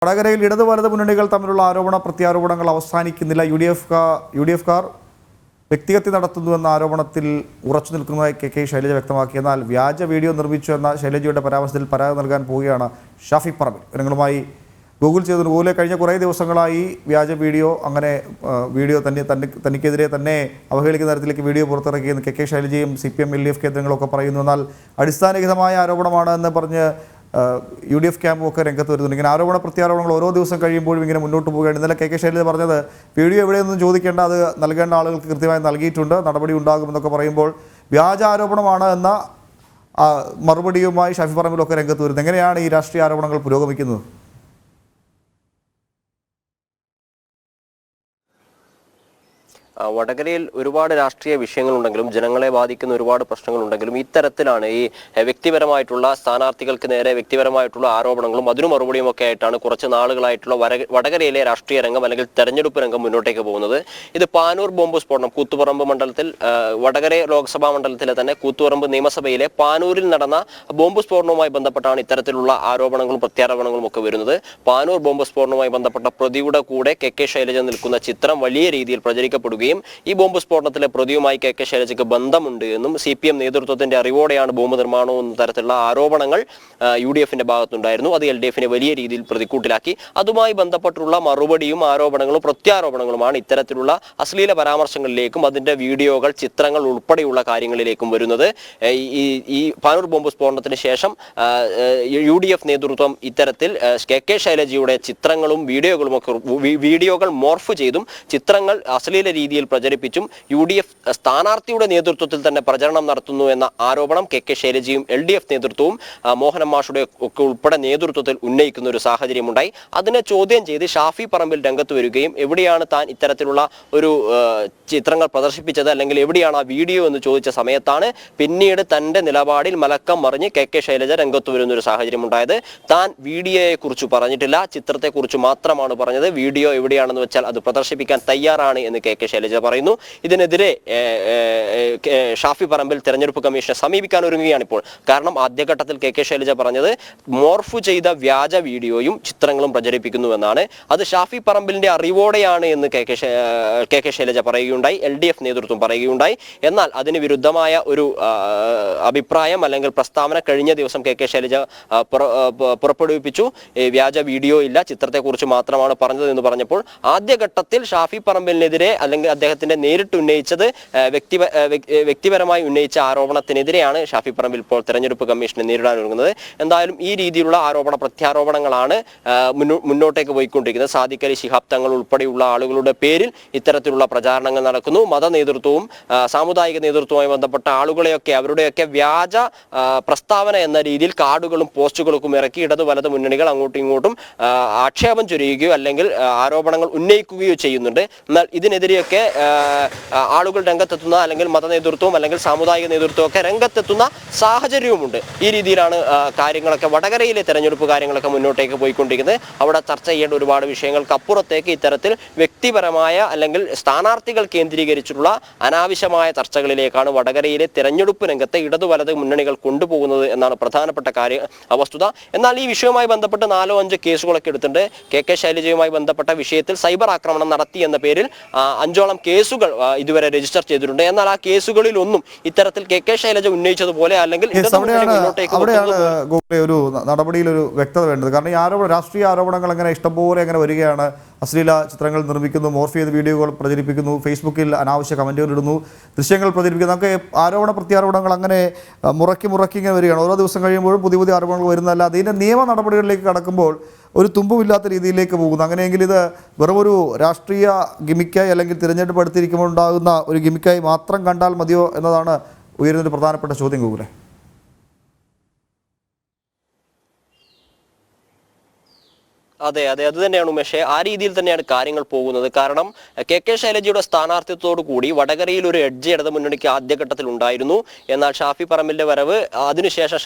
വടകരയിൽ ഇടത് വലത് മുന്നണികൾ തമ്മിലുള്ള ആരോപണ പ്രത്യാരോപണങ്ങൾ അവസാനിക്കുന്നില്ല. യു ഡി എഫുകാർ വ്യക്തിഹത്യ നടത്തുന്നുവെന്ന ആരോപണത്തിൽ ഉറച്ചു നിൽക്കുന്നതായി കെ ശൈലജ വ്യക്തമാക്കി. എന്നാൽ വ്യാജ വീഡിയോ നിർമ്മിച്ചു എന്ന ശൈലജയുടെ പരാമർശത്തിൽ പരാതി നൽകാൻ പോവുകയാണ് ഷാഫി പറമ്പിൽ. വിവരങ്ങളുമായി ഗൂഗിൾ ചെയ്തത് പോലെ കഴിഞ്ഞ കുറേ ദിവസങ്ങളായി വ്യാജ വീഡിയോ തനിക്കെതിരെ തന്നെ അവഹേളിക്കുന്ന തരത്തിലേക്ക് വീഡിയോ പുറത്തിറക്കിയെന്ന് കെ ശൈലജയും CPM LDF കേന്ദ്രങ്ങളൊക്കെ പറയുന്നു. എന്നാൽ അടിസ്ഥാനരഹിതമായ ആരോപണമാണ് എന്ന് പറഞ്ഞ് UDF ക്യാമ്പും ഒക്കെ രംഗത്ത് വരുന്നുണ്ട്. ഇങ്ങനെ ആരോപണ പ്രത്യാരോപണങ്ങൾ ഓരോ ദിവസം കഴിയുമ്പോഴും ഇങ്ങനെ മുന്നോട്ട് പോവുകയാണ്. ഇന്നലെ കെ ശൈലജ പറഞ്ഞത് വീഡിയോ എവിടെയൊന്നും ചോദിക്കേണ്ട, അത് നൽകേണ്ട ആളുകൾക്ക് കൃത്യമായി നൽകിയിട്ടുണ്ട്, നടപടി ഉണ്ടാകുമെന്നൊക്കെ പറയുമ്പോൾ വ്യാജ ആരോപണമാണ് എന്ന മറുപടിയുമായി ഷാഫി പറമ്പിലൊക്കെ രംഗത്ത് വരുന്നത്. എങ്ങനെയാണ് ഈ രാഷ്ട്രീയ ആരോപണങ്ങൾ പുരോഗമിക്കുന്നത്? വടകരയിൽ ഒരുപാട് രാഷ്ട്രീയ വിഷയങ്ങളുണ്ടെങ്കിലും ജനങ്ങളെ ബാധിക്കുന്ന ഒരുപാട് പ്രശ്നങ്ങളുണ്ടെങ്കിലും ഇത്തരത്തിലാണ് ഈ വ്യക്തിപരമായിട്ടുള്ള സ്ഥാനാർത്ഥികൾക്ക് നേരെ വ്യക്തിപരമായിട്ടുള്ള ആരോപണങ്ങളും അതിനു മറുപടിയും ഒക്കെ ആയിട്ടാണ് കുറച്ച് നാളുകളായിട്ടുള്ള വടകരയിലെ രാഷ്ട്രീയ രംഗം അല്ലെങ്കിൽ തെരഞ്ഞെടുപ്പ് രംഗം മുന്നോട്ടേക്ക് പോകുന്നത്. ഇത് പാനൂർ ബോംബ് സ്ഫോടനം കൂത്തുപറമ്പ് മണ്ഡലത്തിൽ, വടകര ലോക്സഭാ മണ്ഡലത്തിലെ തന്നെ കൂത്തുപറമ്പ് നിയമസഭയിലെ പാനൂരിൽ നടന്ന ബോംബ് സ്ഫോടനവുമായി ബന്ധപ്പെട്ടാണ് ഇത്തരത്തിലുള്ള ആരോപണങ്ങളും പ്രത്യാരോപണങ്ങളും ഒക്കെ വരുന്നത്. പാനൂർ ബോംബ് സ്ഫോടനവുമായി ബന്ധപ്പെട്ട പ്രതിയുടെ കൂടെ കെ ശൈലജ നിൽക്കുന്ന ചിത്രം വലിയ രീതിയിൽ പ്രചരിക്കപ്പെടുകയും ഈ ബോംബ് സ്ഫോടനത്തിലെ പ്രതിയുമായി കെ ശൈലജയ്ക്ക് ബന്ധമുണ്ട് എന്നും CPM നേതൃത്വത്തിന്റെ അറിവോടെയാണ് ബോംബ് നിർമ്മാണം എന്ന തരത്തിലുള്ള ആരോപണങ്ങൾ UDFന്റെ ഭാഗത്തുണ്ടായിരുന്നു. അത് LDFനെ വലിയ രീതിയിൽ പ്രതിക്കൂട്ടിലാക്കി. അതുമായി ബന്ധപ്പെട്ടുള്ള മറുപടിയും ആരോപണങ്ങളും പ്രത്യാരോപണങ്ങളുമാണ് ഇത്തരത്തിലുള്ള അശ്ലീല പരാമർശങ്ങളിലേക്കും അതിന്റെ വീഡിയോകൾ, ചിത്രങ്ങൾ ഉൾപ്പെടെയുള്ള കാര്യങ്ങളിലേക്കും വരുന്നത്. ഈ പാനൂർ ബോംബ് സ്ഫോടനത്തിന് ശേഷം UDF നേതൃത്വം ഇത്തരത്തിൽ കെ ശൈലജയുടെ ചിത്രങ്ങളും വീഡിയോകൾ മോർഫ് ചെയ്തും ചിത്രങ്ങൾ അശ്ലീല രീതിയിൽ പ്രചരിപ്പിച്ചും UDF സ്ഥാനാർത്ഥിയുടെ നേതൃത്വത്തിൽ തന്നെ പ്രചരണം നടത്തുന്നു എന്ന ആരോപണം കെ ശൈലജയും LDF നേതൃത്വവും മോഹനൻ മാഷുടെ ഒക്കെ ഉൾപ്പെടെ നേതൃത്വത്തിൽ ഉന്നയിക്കുന്ന ഒരു സാഹചര്യമുണ്ടായി. അതിനെ ചോദ്യം ചെയ്ത് ഷാഫി പറമ്പിൽ രംഗത്ത് വരികയും എവിടെയാണ് താൻ ഇത്തരത്തിലുള്ള ഒരു ചിത്രങ്ങൾ പ്രദർശിപ്പിച്ചത്, അല്ലെങ്കിൽ എവിടെയാണ് ആ വീഡിയോ എന്ന് ചോദിച്ച സമയത്താണ് പിന്നീട് തന്റെ നിലപാടിൽ മലക്കം മറിഞ്ഞ് കെ ശൈലജ രംഗത്ത് വരുന്ന ഒരു സാഹചര്യം ഉണ്ടായത്. താൻ വീഡിയോയെ കുറിച്ച് പറഞ്ഞിട്ടില്ല, ചിത്രത്തെക്കുറിച്ച് മാത്രമാണ് പറഞ്ഞത്. വീഡിയോ എവിടെയാണെന്ന് വെച്ചാൽ അത് പ്രദർശിപ്പിക്കാൻ തയ്യാറാണ് എന്ന് കെ ശൈലജ പറയുന്നു. ഇതിനെതിരെ ഷാഫി പറമ്പിൽ തെരഞ്ഞെടുപ്പ് കമ്മീഷനെ സമീപിക്കാൻ ഒരുങ്ങുകയാണ് ഇപ്പോൾ. കാരണം ആദ്യഘട്ടത്തിൽ കെ ശൈലജ പറഞ്ഞത് മോർഫ് ചെയ്ത വ്യാജ വീഡിയോയും ചിത്രങ്ങളും പ്രചരിപ്പിക്കുന്നുവെന്നാണ്. അത് ഷാഫി പറമ്പിലിന്റെ അറിവോടെയാണ് എന്ന് കെ ശൈലജ പറയുകയുണ്ടായി, LDF നേതൃത്വം പറയുകയുണ്ടായി. എന്നാൽ അതിന് വിരുദ്ധമായ ഒരു അഭിപ്രായം അല്ലെങ്കിൽ പ്രസ്താവന കഴിഞ്ഞ ദിവസം കെ ശൈലജ പുറപ്പെടുവിപ്പിച്ചു. വ്യാജ വീഡിയോ ഇല്ല, ചിത്രത്തെക്കുറിച്ച് മാത്രമാണ് പറഞ്ഞത് എന്ന് പറഞ്ഞപ്പോൾ ആദ്യഘട്ടത്തിൽ ഷാഫി പറമ്പിലിനെതിരെ അല്ലെങ്കിൽ അദ്ദേഹത്തിന്റെ നേരിട്ട് ഉന്നയിച്ചത് വ്യക്തിപരമായി ഉന്നയിച്ച ആരോപണത്തിനെതിരെയാണ് ഷാഫി പറമ്പിൽ ഇപ്പോൾ തെരഞ്ഞെടുപ്പ് കമ്മീഷനെ നേരിടാൻ ഒരുങ്ങുന്നത്. എന്തായാലും ഈ രീതിയിലുള്ള ആരോപണ പ്രത്യാരോപണങ്ങളാണ് മുന്നോട്ടേക്ക് പോയിക്കൊണ്ടിരിക്കുന്നത്. സാദിഖ് അലി ശിഹാബ് തങ്ങൾ ഉൾപ്പെടെയുള്ള ആളുകളുടെ പേരിൽ ഇത്തരത്തിലുള്ള പ്രചാരണങ്ങൾ നടക്കുന്നു. മത നേതൃത്വവും സാമുദായിക നേതൃത്വവുമായി ബന്ധപ്പെട്ട ആളുകളെയൊക്കെ അവരുടെയൊക്കെ വ്യാജ പ്രസ്താവന എന്ന രീതിയിൽ കാർഡുകളും പോസ്റ്റുകളും ഇറക്കി ഇടതു വലത് മുന്നണികൾ അങ്ങോട്ടും ഇങ്ങോട്ടും ആക്ഷേപം ചൊരിയുകയോ അല്ലെങ്കിൽ ആരോപണങ്ങൾ ഉന്നയിക്കുകയോ ചെയ്യുന്നുണ്ട്. എന്നാൽ ഇതിനെതിരെയൊക്കെ ആളുകൾ രംഗത്തെത്തുന്ന, അല്ലെങ്കിൽ മത നേതൃത്വവും അല്ലെങ്കിൽ സാമുദായിക നേതൃത്വവും ഒക്കെ രംഗത്തെത്തുന്ന സാഹചര്യവുമുണ്ട്. ഈ രീതിയിലാണ് കാര്യങ്ങളൊക്കെ വടകരയിലെ തെരഞ്ഞെടുപ്പ് കാര്യങ്ങളൊക്കെ മുന്നോട്ടേക്ക് പോയിക്കൊണ്ടിരിക്കുന്നത്. അവിടെ ചർച്ച ചെയ്യേണ്ട ഒരുപാട് വിഷയങ്ങൾക്കപ്പുറത്തേക്ക് ഇത്തരത്തിൽ വ്യക്തിപരമായ അല്ലെങ്കിൽ സ്ഥാനാർത്ഥികൾ കേന്ദ്രീകരിച്ചിട്ടുള്ള അനാവശ്യമായ ചർച്ചകളിലേക്കാണ് വടകരയിലെ തെരഞ്ഞെടുപ്പ് രംഗത്തെ ഇടതു വലത് മുന്നണികൾ കൊണ്ടുപോകുന്നത് എന്നാണ് പ്രധാനപ്പെട്ട വസ്തുത. എന്നാൽ ഈ വിഷയവുമായി ബന്ധപ്പെട്ട് 4-5 കേസുകളൊക്കെ എടുത്തിട്ടുണ്ട്. കെ ശൈലജയുമായി ബന്ധപ്പെട്ട വിഷയത്തിൽ സൈബർ ആക്രമണം നടത്തി എന്ന പേരിൽ 5ഓളം കേസുകൾ ഇതുവരെ രജിസ്റ്റർ ചെയ്തിട്ടുണ്ട്. എന്നാൽ ആ കേസുകളിൽ ഒന്നും ഇത്തരത്തിൽ കെ ശൈലജ ഉന്നയിച്ചതുപോലെ അല്ലെങ്കിൽ ഒരു നടപടിയിൽ ഒരു വ്യക്തത വേണ്ടത്. കാരണം ഈ രാഷ്ട്രീയ ആരോപണങ്ങൾ അങ്ങനെ ഇഷ്ടംപോലെ അങ്ങനെ വരികയാണ്. അശ്ലീല ചിത്രങ്ങൾ നിർമ്മിക്കുന്നു, മോർഫ് ചെയ്ത വീഡിയോകൾ പ്രചരിപ്പിക്കുന്നു, ഫേസ്ബുക്കിൽ അനാവശ്യ കമന്റുകൾ ഇടുന്നു, ദൃശ്യങ്ങൾ പ്രചരിപ്പിക്കുന്നു. ഒക്കെ ആരോപണ പ്രത്യാരോപണങ്ങൾ അങ്ങനെ മുറക്കി ഇങ്ങനെ വരികയാണ്. ഓരോ ദിവസം കഴിയുമ്പോഴും പുതിയ ആരോപണങ്ങൾ വരുന്നതല്ല. അതിൻ്റെ നിയമ നടപടികളിലേക്ക് കടക്കുമ്പോൾ ഒരു തുമ്പുമില്ലാത്ത രീതിയിലേക്ക് പോകുന്നു. അങ്ങനെയെങ്കിൽ ഇത് വെറുമൊരു രാഷ്ട്രീയ ഗിമിക്കായി അല്ലെങ്കിൽ തിരഞ്ഞെടുപ്പ് അടുത്തിരിക്കുമ്പോൾ ഉണ്ടാകുന്ന ഒരു ഗിമിക്കായി മാത്രം കണ്ടാൽ മതിയോ എന്നതാണ് ഉയരുന്നൊരു പ്രധാനപ്പെട്ട ചോദ്യം. ഗൂഗിളെ അതെ, അത് തന്നെയാണ് ഉമേഷേ. ആ രീതിയിൽ തന്നെയാണ് കാര്യങ്ങൾ പോകുന്നത്. കാരണം കെ ശൈലജയുടെ സ്ഥാനാർത്ഥിത്വത്തോടു കൂടി വടകരയിൽ ഒരു എഡ്ജ് ഇടത് മുന്നണിക്ക് ആദ്യഘട്ടത്തിൽ ഉണ്ടായിരുന്നു. എന്നാൽ ഷാഫി പറമ്പിലിന്റെ വരവ്, അതിനുശേഷം